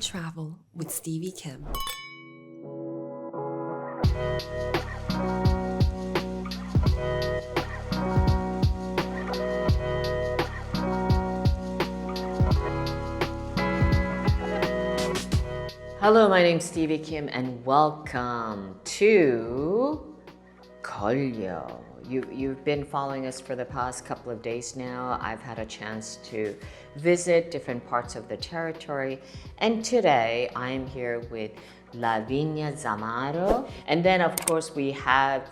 Travel with Stevie Kim. Hello, my name's Stevie Kim and welcome to Collio. You've been following us for the past couple of days now. I've had a chance to visit different parts of the territory, and today I'm here with Lavinia, Zamaro, and then of course we have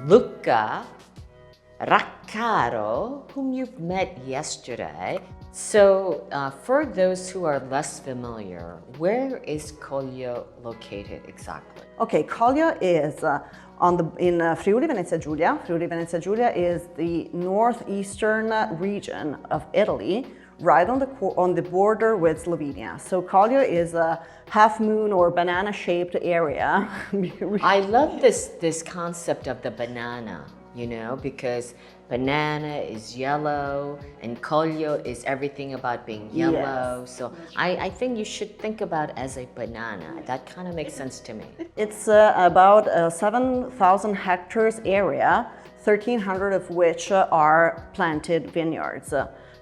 Luca, Raccaro, whom you've met yesterday. So for those who are less familiar, where is Collio located exactly? Okay, Collio is in Friuli Venezia Giulia. Friuli Venezia Giulia is the northeastern region of Italy, right on the border with Lavinia. So Collio is a half moon or banana shaped area. I love this concept of the banana, you know, because banana is yellow and Collio is everything about being yellow. Yes. So I think you should think about it as a banana. That kind of makes sense to me. It's about 7,000 hectares area, 1,300 of which are planted vineyards.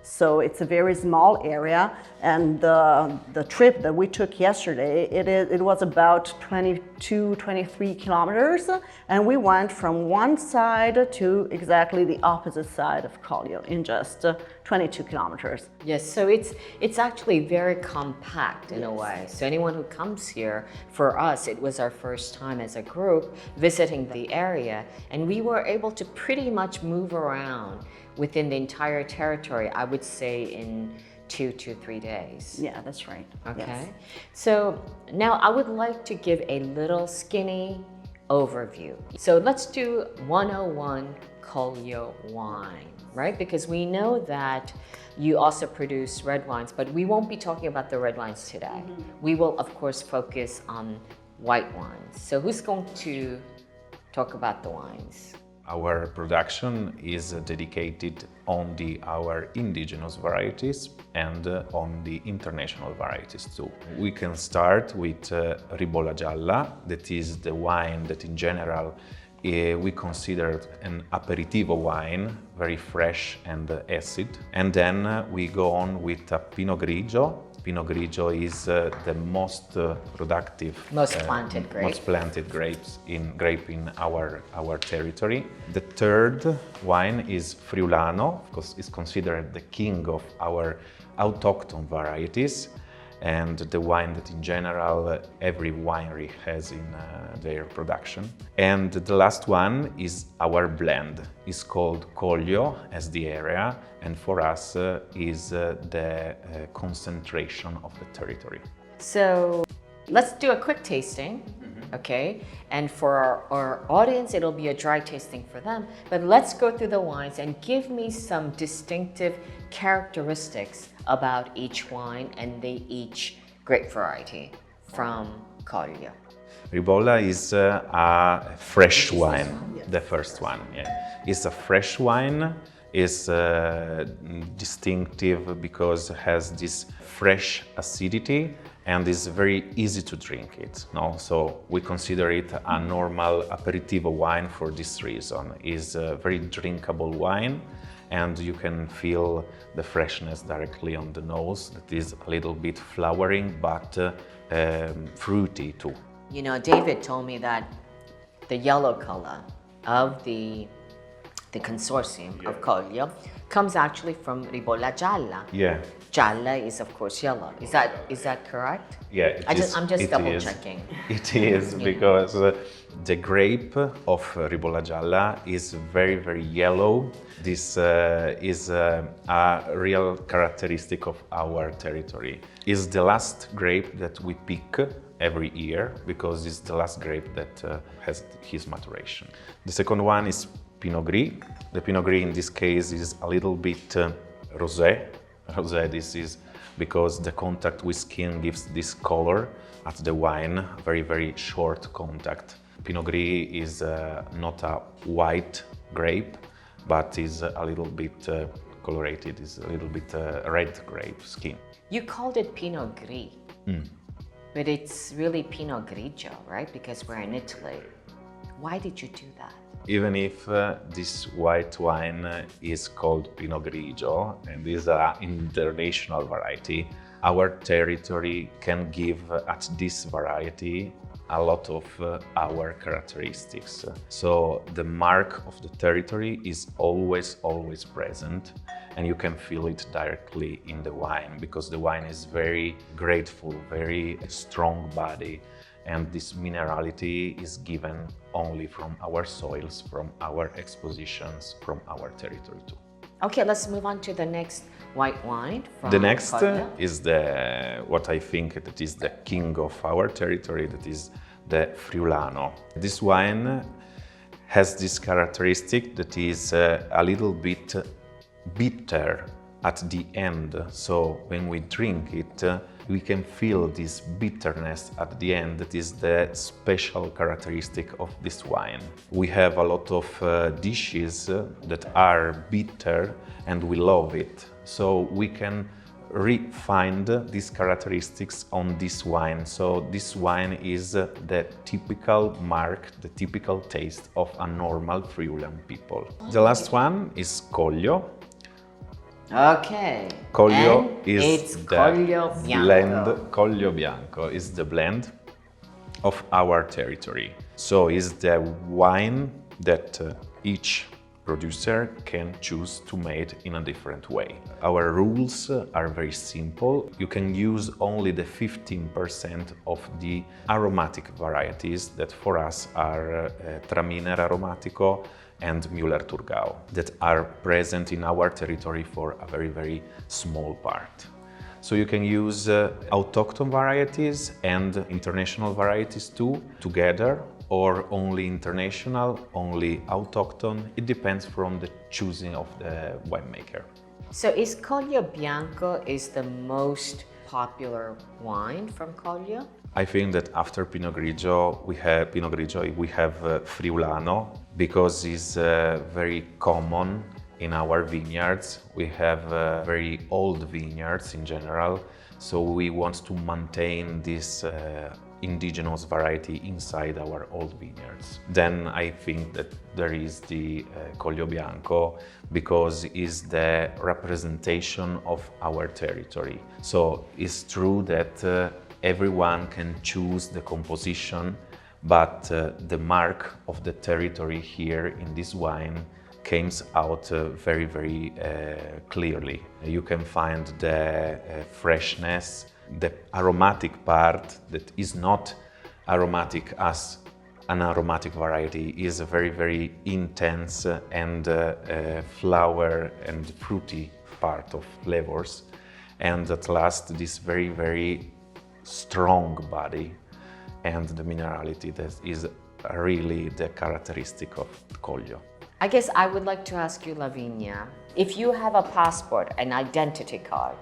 So it's a very small area, and the trip that we took yesterday, it was about 22, 23 kilometers, and we went from one side to exactly the opposite side of Collio in just 22 kilometers. Yes, so it's actually very compact in a way. So anyone who comes here, for us, it was our first time as a group visiting the area, and we were able to pretty much move around within the entire territory, I would say in 2 to 3 days. Yeah, that's right. Okay. Yes. So now I would like to give a little skinny overview. So let's do 101 Collio wine, right? Because we know that you also produce red wines, but we won't be talking about the red wines today. We will, of course, focus on white wines. So who's going to talk about the wines? Our production is dedicated on our indigenous varieties and on the international varieties too. We can start with Ribolla Gialla, that is the wine that in general we consider an aperitivo wine, very fresh and acid. And then we go on with a Pinot Grigio. Pinot Grigio is the most productive, Most planted grape in our territory. The third wine is Friulano, because it's considered the king of our autochthon varieties, and the wine that in general every winery has in their production. And the last one is our blend. It's called Collio as the area, and for us is the concentration of the territory. So let's do a quick tasting, okay? And for our audience, it'll be a dry tasting for them. But let's go through the wines and give me some distinctive characteristics about each wine and each grape variety from Collio. Ribolla is a fresh wine, the first one. Yeah. It's a fresh wine. It's distinctive because it has this fresh acidity and is very easy to drink it. No? So we consider it a normal aperitivo wine for this reason. It's a very drinkable wine, and you can feel the freshness directly on the nose. That is a little bit flowering, but fruity too. You know, David told me that the yellow color of the consortium of Collio comes actually from Ribolla Gialla. Yeah. Gialla is of course yellow. Is that correct? Yeah. I'm just double checking. It is because the grape of Ribolla Gialla is very, very yellow. This is a real characteristic of our territory. It's the last grape that we pick every year because it's the last grape that has his maturation. The second one is Pinot Gris. The Pinot Gris in this case is a little bit rosé. Rosé, this is because the contact with skin gives this color at the wine, very, very short contact. Pinot Gris is not a white grape, but is a little bit colorated, is a little bit red grape skin. You called it Pinot Gris. But it's really Pinot Grigio, right? Because we're in Italy. Why did you do that? Even if this white wine is called Pinot Grigio and is an international variety, our territory can give at this variety a lot of our characteristics. So the mark of the territory is always present, and you can feel it directly in the wine because the wine is very grateful, very strong body, and this minerality is given only from our soils, from our expositions, from our territory too. Okay, let's move on to the next white wine from The next Collio. is what I think that is the king of our territory, that is the Friulano. This wine has this characteristic that is a little bit bitter at the end. So when we drink it, we can feel this bitterness at the end. That is the special characteristic of this wine. We have a lot of dishes that are bitter and we love it. So we can find these characteristics on this wine. So this wine is the typical mark, the typical taste of a normal Friulan people. The last one is Collio. Okay. Collio And is it's the Collio Bianco. blend. Collio Bianco is the blend of our territory. So it's the wine that each producer can choose to make in a different way. Our rules are very simple. You can use only the 15% of the aromatic varieties that for us are Traminer Aromatico and Müller-Thurgau, that are present in our territory for a very small part. So you can use autochthon varieties and international varieties too, together, or only international, only autochthon. It depends from the choosing of the winemaker. So is Collio Bianco is the most popular wine from Collio? I think that after Pinot Grigio, we have Friulano, because it's very common in our vineyards. We have very old vineyards in general, so we want to maintain this indigenous variety inside our old vineyards. Then I think that there is the Collio Bianco, because it's the representation of our territory. So it's true that everyone can choose the composition, but the mark of the territory here in this wine comes out very clearly. You can find the freshness, the aromatic part that is not aromatic as an aromatic variety, is a very intense and flower and fruity part of flavors, and at last this very strong body and the minerality that is really the characteristic of Collio. I guess I would like to ask you, Lavinia, if you have a passport, an identity card,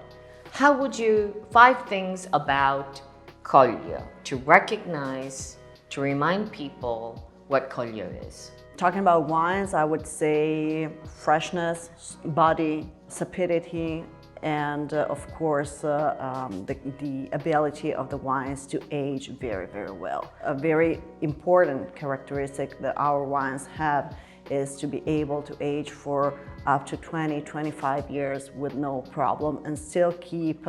how would you, 5 things about Collio to recognize, to remind people what Collio is? Talking about wines, I would say freshness, body, sapidity, and of course the ability of the wines to age very well. A very important characteristic that our wines have is to be able to age for up to 20-25 years with no problem and still keep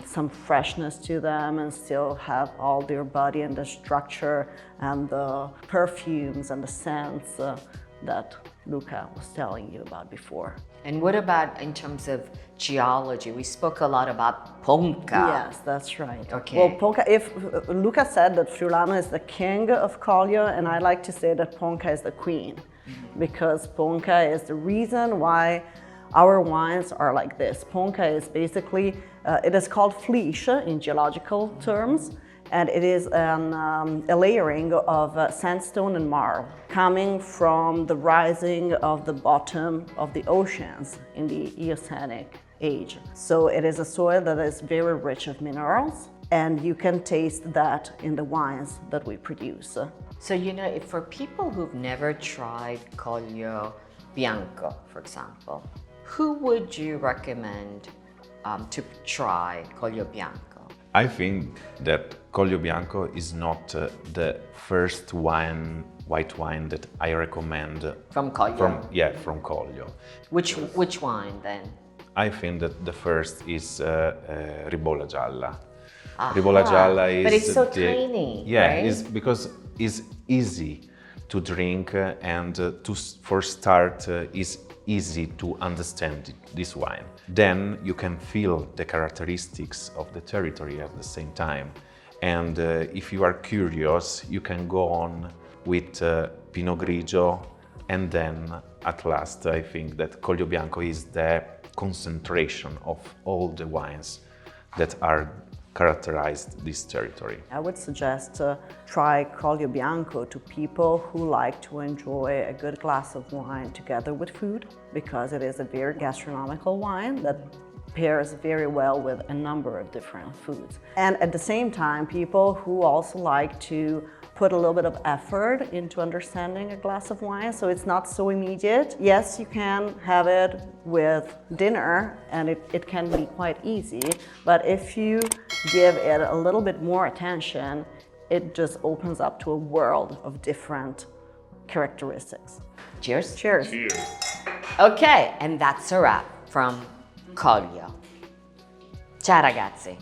some freshness to them and still have all their body and the structure and the perfumes and the scents that Luca was telling you about before. And what about in terms of geology? We spoke a lot about Ponca. Yes, that's right. Okay. Well, Ponca, if Luca said that Friulano is the king of Collio, and I like to say that Ponca is the queen, because Ponca is the reason why our wines are like this. Ponca is basically, it is called fleche in geological terms, and it is a layering of sandstone and marl coming from the rising of the bottom of the oceans in the Eocenic age. So it is a soil that is very rich of minerals, and you can taste that in the wines that we produce. So, you know, if for people who've never tried Collio Bianco, for example, who would you recommend to try Collio Bianco? I think that Collio Bianco is not the first white wine that I recommend. From Collio? From Collio. Which wine then? I think that the first is Ribolla Gialla. Ribolla Gialla is... But it's so tiny, Yeah, right? it's because it's easy to drink and for start is easy to understand this wine. Then you can feel the characteristics of the territory at the same time. And if you are curious, you can go on with Pinot Grigio, and then at last I think that Collio Bianco is the concentration of all the wines that are characterized this territory. I would suggest try Collio Bianco to people who like to enjoy a good glass of wine together with food, because it is a very gastronomical wine that pairs very well with a number of different foods. And at the same time, people who also like to put a little bit of effort into understanding a glass of wine, so it's not so immediate. Yes, you can have it with dinner and it can be quite easy, but if you give it a little bit more attention, it just opens up to a world of different characteristics. Cheers. Cheers. Okay, and that's a wrap from Collio. Ciao ragazzi.